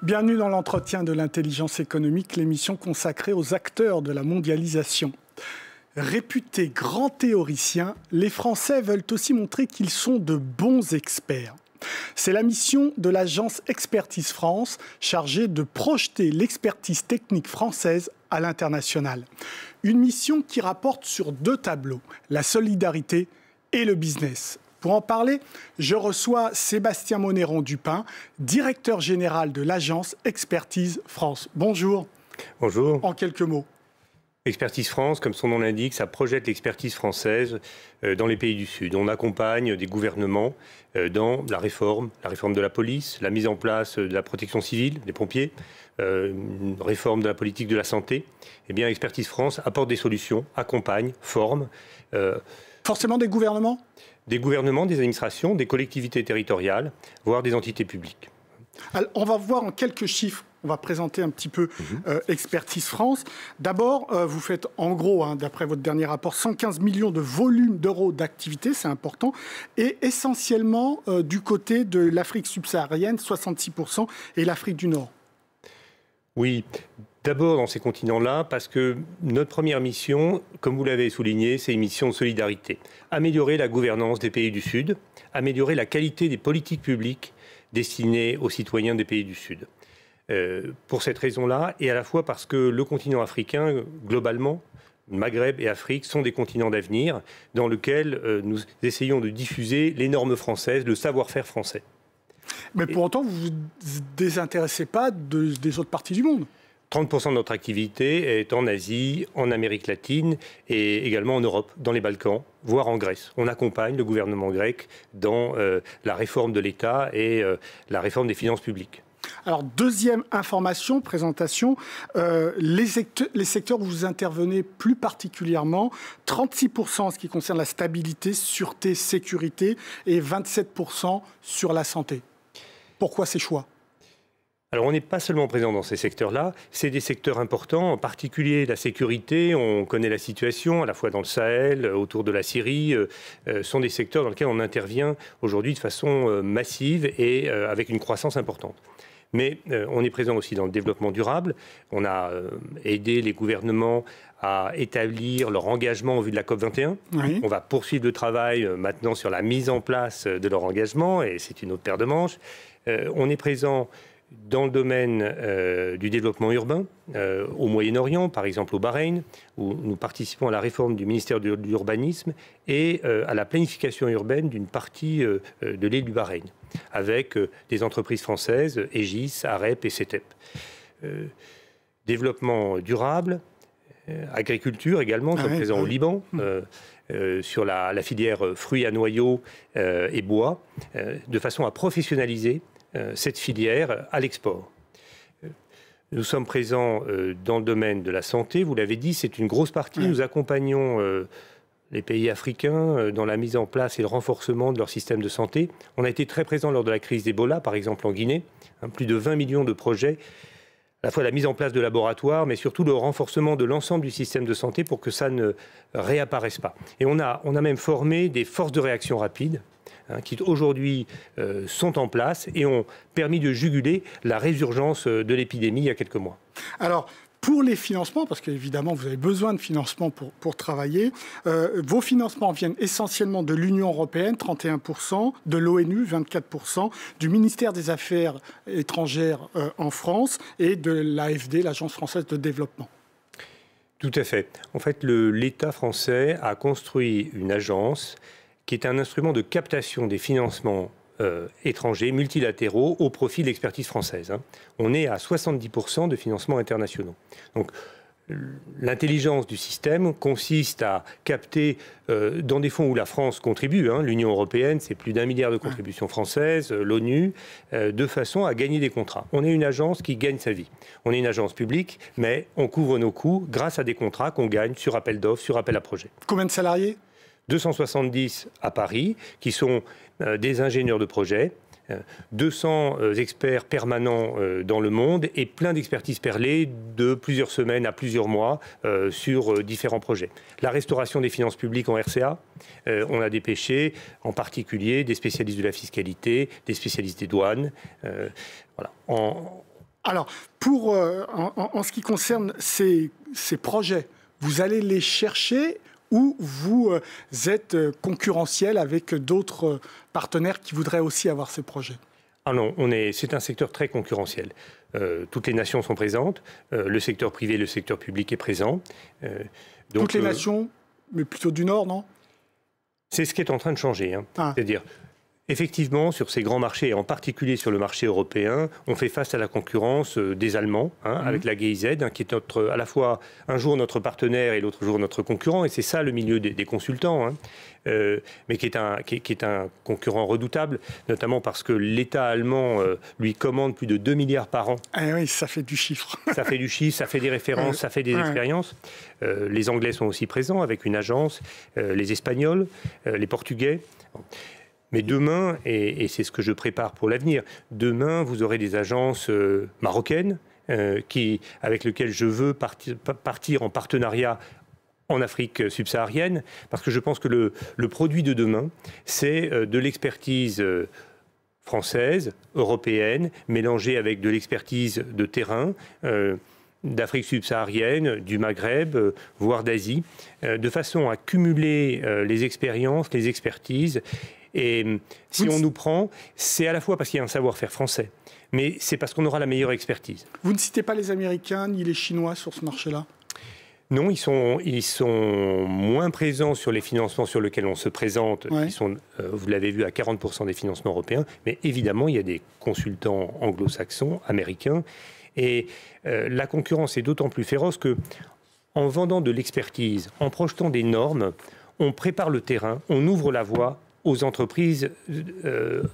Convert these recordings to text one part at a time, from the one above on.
Bienvenue dans l'entretien de l'intelligence économique, l'émission consacrée aux acteurs de la mondialisation. Réputés grands théoriciens, les Français veulent aussi montrer qu'ils sont de bons experts. C'est la mission de l'agence Expertise France, chargée de projeter l'expertise technique française à l'international. Une mission qui rapporte sur deux tableaux, la solidarité et le business. Pour en parler, je reçois Sébastien Monneron-Dupin, directeur général de l'agence Expertise France. Bonjour. Bonjour. En quelques mots. Expertise France, comme son nom l'indique, ça projette l'expertise française dans les pays du Sud. On accompagne des gouvernements dans la réforme de la police, la mise en place de la protection civile, des pompiers, une réforme de la politique de la santé. Eh bien, Expertise France apporte des solutions, accompagne, forme. Forcément des gouvernements ? Des gouvernements, des administrations, des collectivités territoriales, voire des entités publiques. Alors, on va voir en quelques chiffres. On va présenter un petit peu Expertise France. D'abord, vous faites en gros, d'après votre dernier rapport, 115 millions de volume d'euros d'activité, c'est important, et essentiellement du côté de l'Afrique subsaharienne, 66%, et l'Afrique du Nord. Oui, d'abord dans ces continents-là, parce que notre première mission, comme vous l'avez souligné, c'est une mission de solidarité. Améliorer la gouvernance des pays du Sud, améliorer la qualité des politiques publiques destinées aux citoyens des pays du Sud. Pour cette raison-là, et à la fois parce que le continent africain, globalement, Maghreb et Afrique, sont des continents d'avenir dans lesquels nous essayons de diffuser les normes françaises, le savoir-faire français. Mais pour autant, vous ne vous désintéressez pas des autres parties du monde ? 30% de notre activité est en Asie, en Amérique latine et également en Europe, dans les Balkans, voire en Grèce. On accompagne le gouvernement grec dans la réforme de l'État et la réforme des finances publiques. Alors, deuxième information, présentation, les secteurs où vous intervenez plus particulièrement, 36% en ce qui concerne la stabilité, sûreté, sécurité et 27% sur la santé. Pourquoi ces choix ? Alors, on n'est pas seulement présent dans ces secteurs-là, c'est des secteurs importants, en particulier la sécurité. On connaît la situation, à la fois dans le Sahel, autour de la Syrie, sont des secteurs dans lesquels on intervient aujourd'hui de façon massive et avec une croissance importante. Mais on est présent aussi dans le développement durable. On a aidé les gouvernements à établir leur engagement au vu de la COP21. Oui. On va poursuivre le travail maintenant sur la mise en place de leur engagement, et c'est une autre paire de manches. On est présent dans le domaine du développement urbain, au Moyen-Orient, par exemple au Bahreïn, où nous participons à la réforme du ministère de l'Urbanisme et à la planification urbaine d'une partie de l'île du Bahreïn, avec des entreprises françaises, Aegis, AREP et CETEP. Développement durable, agriculture également, nous sommes présents au Liban, sur la filière fruits à noyaux et bois, de façon à professionnaliser cette filière à l'export. Nous sommes présents dans le domaine de la santé, vous l'avez dit, c'est une grosse partie. Nous accompagnons les pays africains dans la mise en place et le renforcement de leur système de santé. On a été très présents lors de la crise d'Ebola, par exemple en Guinée, plus de 20 millions de projets, à la fois la mise en place de laboratoires, mais surtout le renforcement de l'ensemble du système de santé pour que ça ne réapparaisse pas. Et on a même formé des forces de réaction rapide, qui aujourd'hui sont en place et ont permis de juguler la résurgence de l'épidémie il y a quelques mois. Alors, pour les financements, parce qu'évidemment vous avez besoin de financement pour travailler, vos financements viennent essentiellement de l'Union européenne, 31%, de l'ONU, 24%, du ministère des Affaires étrangères en France et de l'AFD, l'Agence française de développement. Tout à fait. En fait, l'État français a construit une agence qui est un instrument de captation des financements étrangers, multilatéraux, au profit de l'expertise française. On est à 70% de financements internationaux. Donc, l'intelligence du système consiste à capter dans des fonds où la France contribue, l'Union européenne, c'est plus d'1 milliard de contributions françaises, l'ONU, de façon à gagner des contrats. On est une agence qui gagne sa vie. On est une agence publique, mais on couvre nos coûts grâce à des contrats qu'on gagne sur appel d'offres, sur appel à projet. Combien de salariés ? 270 à Paris, qui sont des ingénieurs de projet, 200 experts permanents dans le monde et plein d'expertises perlées de plusieurs semaines à plusieurs mois sur différents projets. La restauration des finances publiques en RCA, on a dépêché en particulier des spécialistes de la fiscalité, des spécialistes des douanes. Voilà. Alors, en ce qui concerne ces projets, vous allez les chercher ou vous êtes concurrentiel avec d'autres partenaires qui voudraient aussi avoir ces projets? Ah non, c'est un secteur très concurrentiel. Toutes les nations sont présentes, le secteur privé, le secteur public est présent. Donc, toutes les nations, mais plutôt du Nord, non? C'est ce qui est en train de changer. Hein. Ah. C'est-à-dire, effectivement, sur ces grands marchés, et en particulier sur le marché européen, on fait face à la concurrence des Allemands, avec la GIZ, qui est à la fois un jour notre partenaire et l'autre jour notre concurrent, et c'est ça le milieu des consultants, mais qui est un concurrent redoutable, notamment parce que l'État allemand lui commande plus de 2 milliards par an. Ah oui, ça fait du chiffre. Ça fait du chiffre, ça fait des références, ça fait des expériences. Les Anglais sont aussi présents avec une agence, les Espagnols, les Portugais. Mais demain, et c'est ce que je prépare pour l'avenir, demain, vous aurez des agences marocaines avec lesquelles je veux partir en partenariat en Afrique subsaharienne, parce que je pense que le produit de demain, c'est de l'expertise française, européenne, mélangée avec de l'expertise de terrain, d'Afrique subsaharienne, du Maghreb, voire d'Asie, de façon à cumuler les expériences, les expertises. Et si on nous prend, c'est à la fois parce qu'il y a un savoir-faire français, mais c'est parce qu'on aura la meilleure expertise. Vous ne citez pas les Américains ni les Chinois sur ce marché-là? Non, ils sont moins présents sur les financements sur lesquels on se présente, qui sont, vous l'avez vu, à 40% des financements européens, mais évidemment, il y a des consultants anglo-saxons, américains, et la concurrence est d'autant plus féroce que, en vendant de l'expertise, en projetant des normes, on prépare le terrain, on ouvre la voie aux entreprises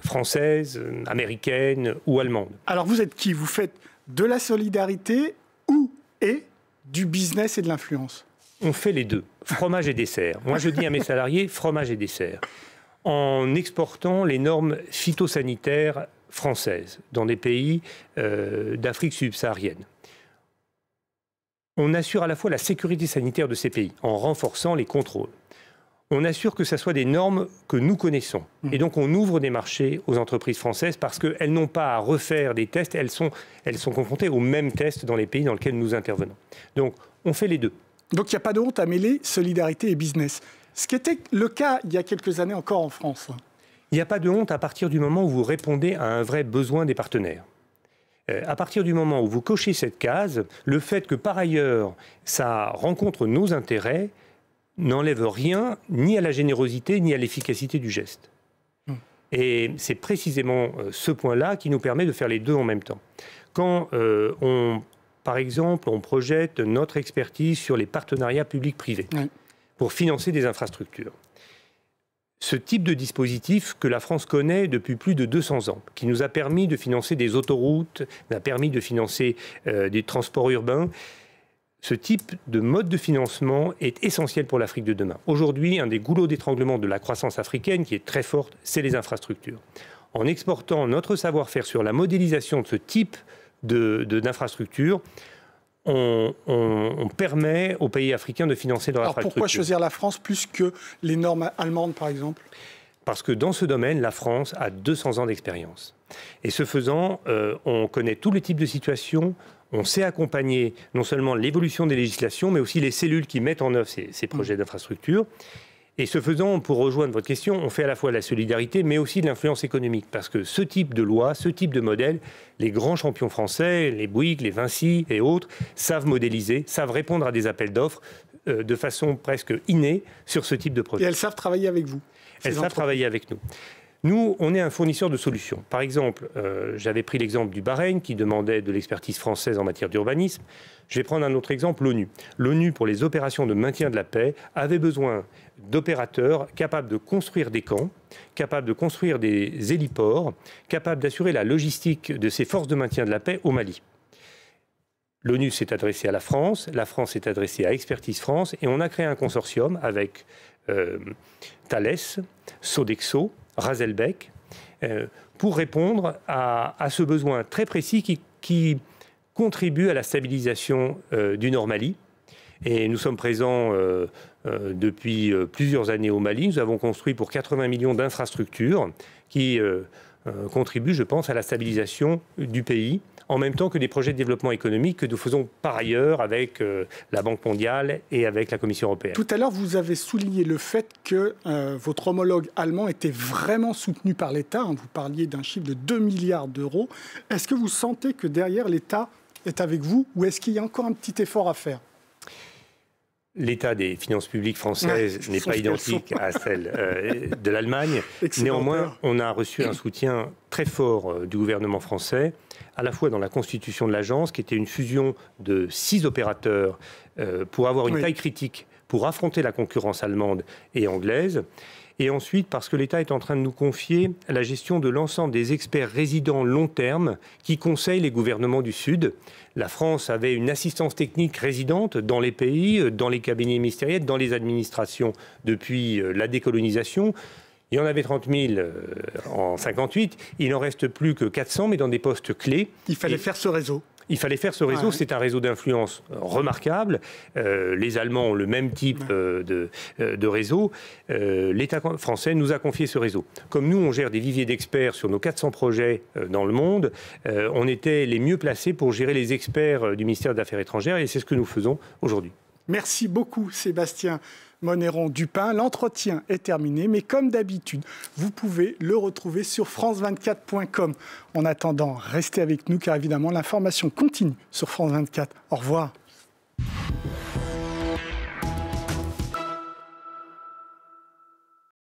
françaises, américaines ou allemandes. Alors vous êtes qui? Vous faites de la solidarité et du business et de l'influence? On fait les deux, fromage et dessert. Moi je dis à mes salariés, fromage et dessert. En exportant les normes phytosanitaires françaises dans des pays d'Afrique subsaharienne. On assure à la fois la sécurité sanitaire de ces pays en renforçant les contrôles. On assure que ce soit des normes que nous connaissons. Et donc, on ouvre des marchés aux entreprises françaises parce qu'elles n'ont pas à refaire des tests. Elles sont confrontées aux mêmes tests dans les pays dans lesquels nous intervenons. Donc, on fait les deux. Donc, il n'y a pas de honte à mêler solidarité et business. Ce qui était le cas il y a quelques années encore en France. Il n'y a pas de honte à partir du moment où vous répondez à un vrai besoin des partenaires. À partir du moment où vous cochez cette case, le fait que, par ailleurs, ça rencontre nos intérêts, n'enlève rien, ni à la générosité, ni à l'efficacité du geste. Et c'est précisément ce point-là qui nous permet de faire les deux en même temps. Quand, par exemple, on projette notre expertise sur les partenariats publics-privés pour financer des infrastructures, ce type de dispositif que la France connaît depuis plus de 200 ans, qui nous a permis de financer des autoroutes, nous a permis de financer des transports urbains, ce type de mode de financement est essentiel pour l'Afrique de demain. Aujourd'hui, un des goulots d'étranglement de la croissance africaine, qui est très forte, c'est les infrastructures. En exportant notre savoir-faire sur la modélisation de ce type d'infrastructures, on permet aux pays africains de financer leur infrastructure. Alors pourquoi choisir la France plus que les normes allemandes, par exemple? Parce que dans ce domaine, la France a 200 ans d'expérience. Et ce faisant, on connaît tous les types de situations. On sait accompagner non seulement l'évolution des législations, mais aussi les cellules qui mettent en œuvre ces projets d'infrastructure. Et ce faisant, pour rejoindre votre question, on fait à la fois de la solidarité, mais aussi de l'influence économique. Parce que ce type de loi, ce type de modèle, les grands champions français, les Bouygues, les Vinci et autres, savent modéliser, savent répondre à des appels d'offres de façon presque innée sur ce type de projet. Et elles savent travailler avec vous? Elles savent travailler avec nous. Nous, on est un fournisseur de solutions. Par exemple, j'avais pris l'exemple du Bahreïn qui demandait de l'expertise française en matière d'urbanisme. Je vais prendre un autre exemple, l'ONU. L'ONU, pour les opérations de maintien de la paix, avait besoin d'opérateurs capables de construire des camps, capables de construire des héliports, capables d'assurer la logistique de ces forces de maintien de la paix au Mali. L'ONU s'est adressée à la France s'est adressée à Expertise France, et on a créé un consortium avec Thales, Sodexo, Razelbeck, pour répondre à ce besoin très précis qui contribue à la stabilisation du Nord Mali. Et nous sommes présents depuis plusieurs années au Mali. Nous avons construit pour 80 millions d'infrastructures qui contribuent, je pense, à la stabilisation du pays, en même temps que des projets de développement économique que nous faisons par ailleurs avec la Banque mondiale et avec la Commission européenne. Tout à l'heure, vous avez souligné le fait que votre homologue allemand était vraiment soutenu par l'État. Vous parliez d'un chiffre de 2 milliards d'euros. Est-ce que vous sentez que derrière, l'État est avec vous ou est-ce qu'il y a encore un petit effort à faire ? L'état des finances publiques françaises n'est pas identique à celle de l'Allemagne. Néanmoins, on a reçu un soutien très fort du gouvernement français, à la fois dans la constitution de l'agence, qui était une fusion de 6 opérateurs pour avoir une taille critique, pour affronter la concurrence allemande et anglaise. Et ensuite, parce que l'État est en train de nous confier la gestion de l'ensemble des experts résidents long terme qui conseillent les gouvernements du Sud. La France avait une assistance technique résidente dans les pays, dans les cabinets ministériels, dans les administrations depuis la décolonisation. Il y en avait 30 000 en 1958. Il n'en reste plus que 400, mais dans des postes clés. Il fallait faire ce réseau. Il fallait faire ce réseau, c'est un réseau d'influence remarquable. Les Allemands ont le même type de réseau. L'État français nous a confié ce réseau. Comme nous, on gère des viviers d'experts sur nos 400 projets dans le monde, on était les mieux placés pour gérer les experts du ministère des Affaires étrangères et c'est ce que nous faisons aujourd'hui. Merci beaucoup, Sébastien Monneron-Dupin. L'entretien est terminé, mais comme d'habitude, vous pouvez le retrouver sur france24.com. En attendant, restez avec nous car évidemment, l'information continue sur France 24. Au revoir.